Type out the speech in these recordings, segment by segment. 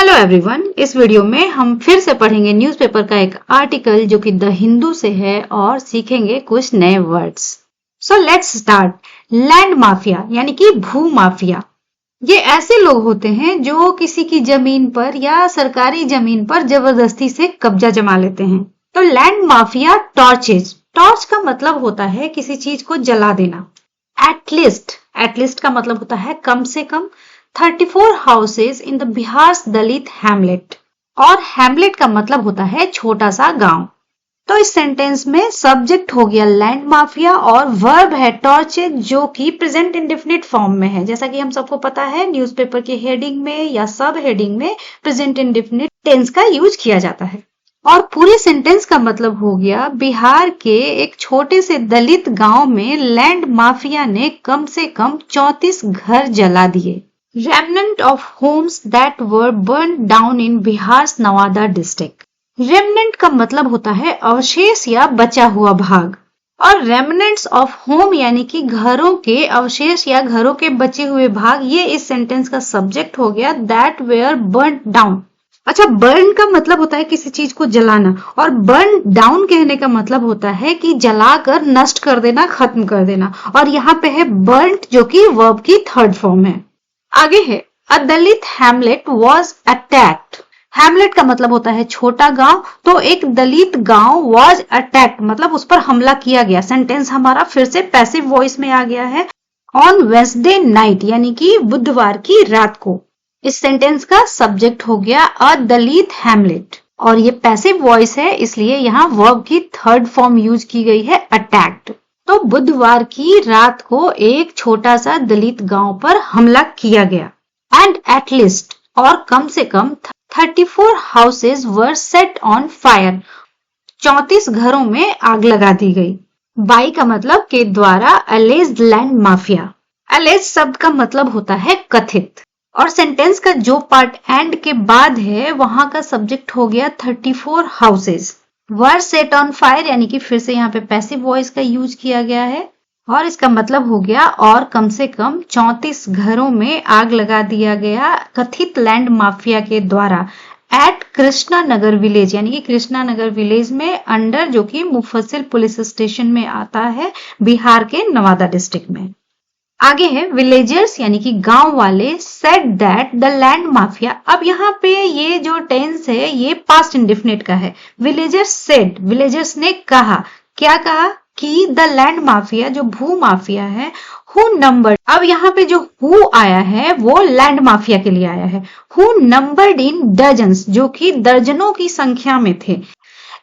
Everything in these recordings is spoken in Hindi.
हेलो एवरीवन, इस वीडियो में हम फिर से पढ़ेंगे न्यूज़पेपर का एक आर्टिकल जो कि द हिंदू से है और सीखेंगे कुछ नए words. So let's start. Land mafia यानी कि भू माफिया, ये ऐसे लोग होते हैं जो किसी की जमीन पर या सरकारी जमीन पर जबरदस्ती से कब्जा जमा लेते हैं। तो लैंड माफिया टॉर्चेज, टॉर्च का मतलब होता है किसी चीज को जला देना। एटलीस्ट का मतलब होता है कम से कम 34 houses in the Bihar Dalit Hamlet, और हैमलेट का मतलब होता है छोटा सा गांव। तो इस सेंटेंस में सब्जेक्ट हो गया लैंड माफिया और वर्ब है टॉर्चेज जो कि प्रेजेंट इंडेफिनिट फॉर्म में है। जैसा कि हम सबको पता है न्यूज़पेपर के हेडिंग में या सब हेडिंग में प्रेजेंट इंडेफिनिट टेंस का यूज किया जाता है। और पूरे सेंटेंस का मतलब हो गया बिहार के एक छोटे से दलित गांव में लैंड माफिया ने कम से कम 34 घर जला दिए। Remnant of homes that were burned down in Bihar's Nawada district. Remnant का मतलब होता है अवशेष या बचा हुआ भाग, और remnants of home यानी कि घरों के अवशेष या घरों के बचे हुए भाग, ये इस सेंटेंस का सब्जेक्ट हो गया that were burnt down। अच्छा, बर्न का मतलब होता है किसी चीज को जलाना, और बर्न डाउन कहने का मतलब होता है कि जलाकर नष्ट कर देना, खत्म कर देना। और यहाँ पे है बर्न्ट जो कि वर्ब की थर्ड फॉर्म है। आगे है अ दलित हैमलेट वॉज अटैक्ड। हैमलेट का मतलब होता है छोटा गांव, तो एक दलित गांव वॉज अटैक्ड मतलब उस पर हमला किया गया। सेंटेंस हमारा फिर से पैसिव वॉइस में आ गया है। ऑन वेडनेसडे नाइट यानी कि बुधवार की रात को। इस सेंटेंस का सब्जेक्ट हो गया अ दलित हैमलेट, और ये पैसिव वॉइस है इसलिए यहाँ वर्ब की थर्ड फॉर्म यूज की गई है अटैक्ड। तो बुधवार की रात को एक छोटा सा दलित गांव पर हमला किया गया। एंड एटलीस्ट और कम से कम 34 houses were set on fire, 34 घरों में आग लगा दी गई। बाई का मतलब के द्वारा अलेज्ड लैंड माफिया। अलेज्ड शब्द का मतलब होता है कथित, और सेंटेंस का जो पार्ट एंड के बाद है वहां का सब्जेक्ट हो गया 34 houses. Were set on fire यानी कि फिर से यहाँ पे पैसिव वॉइस का यूज किया गया है, और इसका मतलब हो गया और कम से कम 34 घरों में आग लगा दिया गया कथित लैंड माफिया के द्वारा। एट कृष्णा नगर विलेज यानी कि कृष्णा नगर विलेज में अंडर जो कि मुफस्सिल पुलिस स्टेशन में आता है बिहार के नवादा डिस्ट्रिक्ट में। आगे है विलेजर्स यानी कि गांव वाले said that the land mafia. अब यहाँ पे ये जो टेंस है ये पास्ट इंडेफिनिट का है। विलेजर्स सेड, विलेजर्स ने कहा, क्या कहा कि द लैंड माफिया जो भू माफिया है हु नंबर्ड। अब यहाँ पे जो हु आया है वो लैंड माफिया के लिए आया है। हु नंबर्ड इन डजन्स जो कि दर्जनों की संख्या में थे।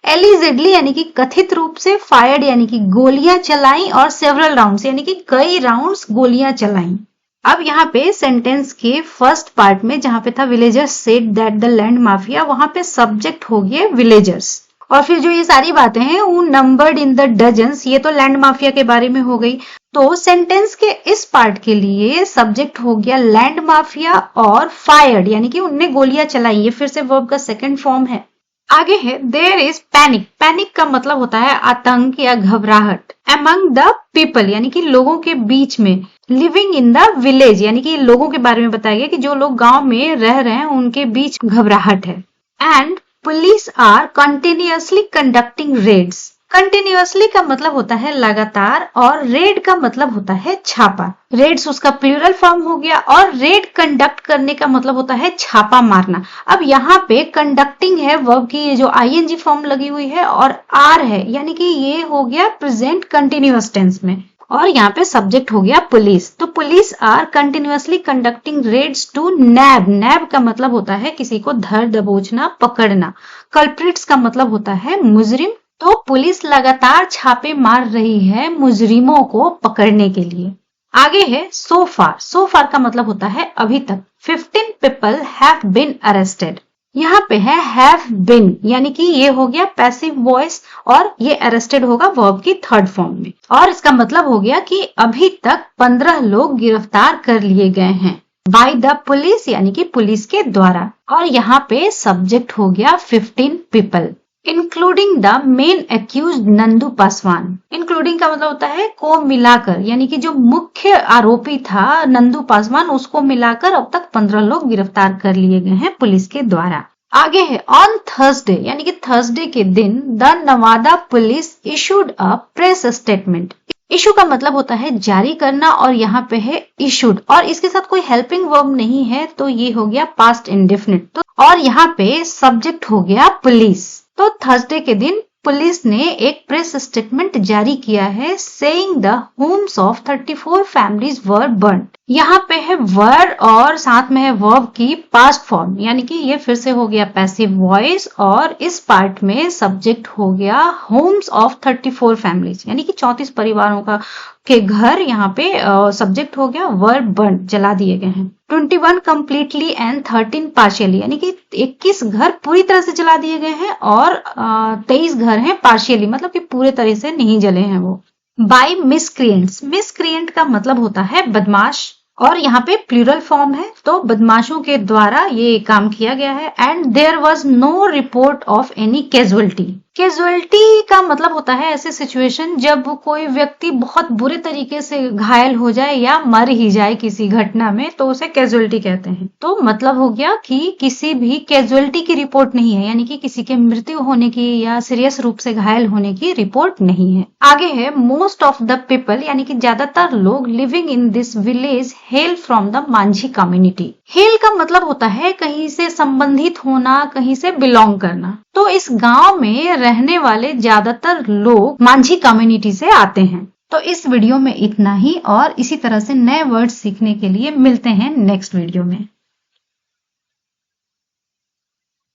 एलिजेडली यानी कि कथित रूप से, फायर्ड यानी कि गोलियां चलाई, और सेवरल राउंड्स यानी कि कई राउंड्स गोलियां चलाई। अब यहाँ पे सेंटेंस के फर्स्ट पार्ट में जहां पे था villagers said that the land mafia, वहां पे सब्जेक्ट हो गए विलेजर्स, और फिर जो ये सारी बातें हैं वो नंबर्ड इन द डजन्स, ये तो लैंड माफिया के बारे में हो गई। तो सेंटेंस के इस पार्ट के लिए सब्जेक्ट हो गया लैंड माफिया और फायर्ड यानी कि उनने गोलियां चलाई, ये फिर से वर्ब का सेकंड फॉर्म है। आगे है देयर इज पैनिक। पैनिक का मतलब होता है आतंक या घबराहट। अमंग द पीपल यानी कि लोगों के बीच में। लिविंग इन द विलेज यानी कि लोगों के बारे में बताया गया कि जो लोग गांव में रह रहे हैं उनके बीच घबराहट है। And police are continuously conducting raids. Continuously का मतलब होता है लगातार, और रेड का मतलब होता है छापा। रेड्स उसका प्लूरल फॉर्म हो गया, और रेड कंडक्ट करने का मतलब होता है छापा मारना। अब यहाँ पे कंडक्टिंग है वर्ब की ये जो आईएनजी फॉर्म लगी हुई है, और आर है यानी कि ये हो गया प्रेजेंट कंटिन्यूअस टेंस में, और यहाँ पे सब्जेक्ट हो गया पुलिस। तो police are continuously conducting raids to NAB. NAB का मतलब होता है किसी को धर दबोचना, पकड़ना। कल्प्रिट्स का मतलब होता है मुजरिम। तो पुलिस लगातार छापे मार रही है मुजरिमों को पकड़ने के लिए। आगे है सो फार। सो फार का मतलब होता है अभी तक। 15 पीपल हैव बीन अरेस्टेड। यहाँ पे है हैव बीन यानी कि ये हो गया पैसिव वॉइस, और ये अरेस्टेड होगा वर्ब की थर्ड फॉर्म में, और इसका मतलब हो गया कि अभी तक 15 लोग गिरफ्तार कर लिए गए हैं बाय द पुलिस यानी कि पुलिस के द्वारा, और यहाँ पे सब्जेक्ट हो गया 15 people. Including the main accused Nandu Paswan. Including का मतलब होता है को मिलाकर, यानी कि जो मुख्य आरोपी था नंदू पासवान उसको मिलाकर अब तक 15 लोग गिरफ्तार कर लिए गए हैं पुलिस के द्वारा। आगे है ऑन थर्सडे, यानी कि थर्सडे के दिन the Nawada police issued a press statement. Issue का मतलब होता है जारी करना और यहाँ पे है इशूड, और इसके साथ कोई हेल्पिंग वर्ब नहीं है तो ये हो गया पास्ट इंडेफिनिट। तो और यहाँ पे सब्जेक्ट हो गया पुलिस। तो थर्सडे के दिन पुलिस ने एक प्रेस स्टेटमेंट जारी किया है saying the homes of 34 families were burned. यहाँ पे है वर और साथ में है वर्ब की पास्ट फॉर्म, यानी कि ये फिर से हो गया पैसिव वॉइस और इस पार्ट में सब्जेक्ट हो गया होम्स ऑफ 34 फैमिलीज, यानी कि 34 परिवारों का के घर यहाँ पे सब्जेक्ट हो गया वर बर्न, जला दिए गए हैं। 21 कम्प्लीटली एंड 13 पार्शियली, यानी कि 21 घर पूरी तरह से जला दिए गए हैं और 23 घर हैं पार्शियली, मतलब कि पूरे तरह से नहीं जले हैं वो। बाय मिसक्रिएंट्स, मिसक्रिएंट का मतलब होता है बदमाश और यहाँ पे प्लूरल फॉर्म है, तो बदमाशों के द्वारा ये काम किया गया है। And there was no report of any casualty. Casualty का मतलब होता है ऐसे सिचुएशन जब कोई व्यक्ति बहुत बुरे तरीके से घायल हो जाए या मर ही जाए किसी घटना में, तो उसे कैजुअलिटी कहते हैं। तो मतलब हो गया कि किसी भी कैजुअलिटी की रिपोर्ट नहीं है, यानी कि किसी के मृत्यु होने की या सीरियस रूप से घायल होने की रिपोर्ट नहीं है। आगे है मोस्ट ऑफ द पीपल, यानी कि ज्यादातर लोग living in this village hello from the Manjhi community. Hello का मतलब होता है कहीं से संबंधित होना, कहीं से बिलोंग करना। तो इस गांव में रहने वाले ज्यादातर लोग मांझी कम्युनिटी से आते हैं। तो इस वीडियो में इतना ही और इसी तरह से नए वर्ड्स सीखने के लिए मिलते हैं नेक्स्ट वीडियो में।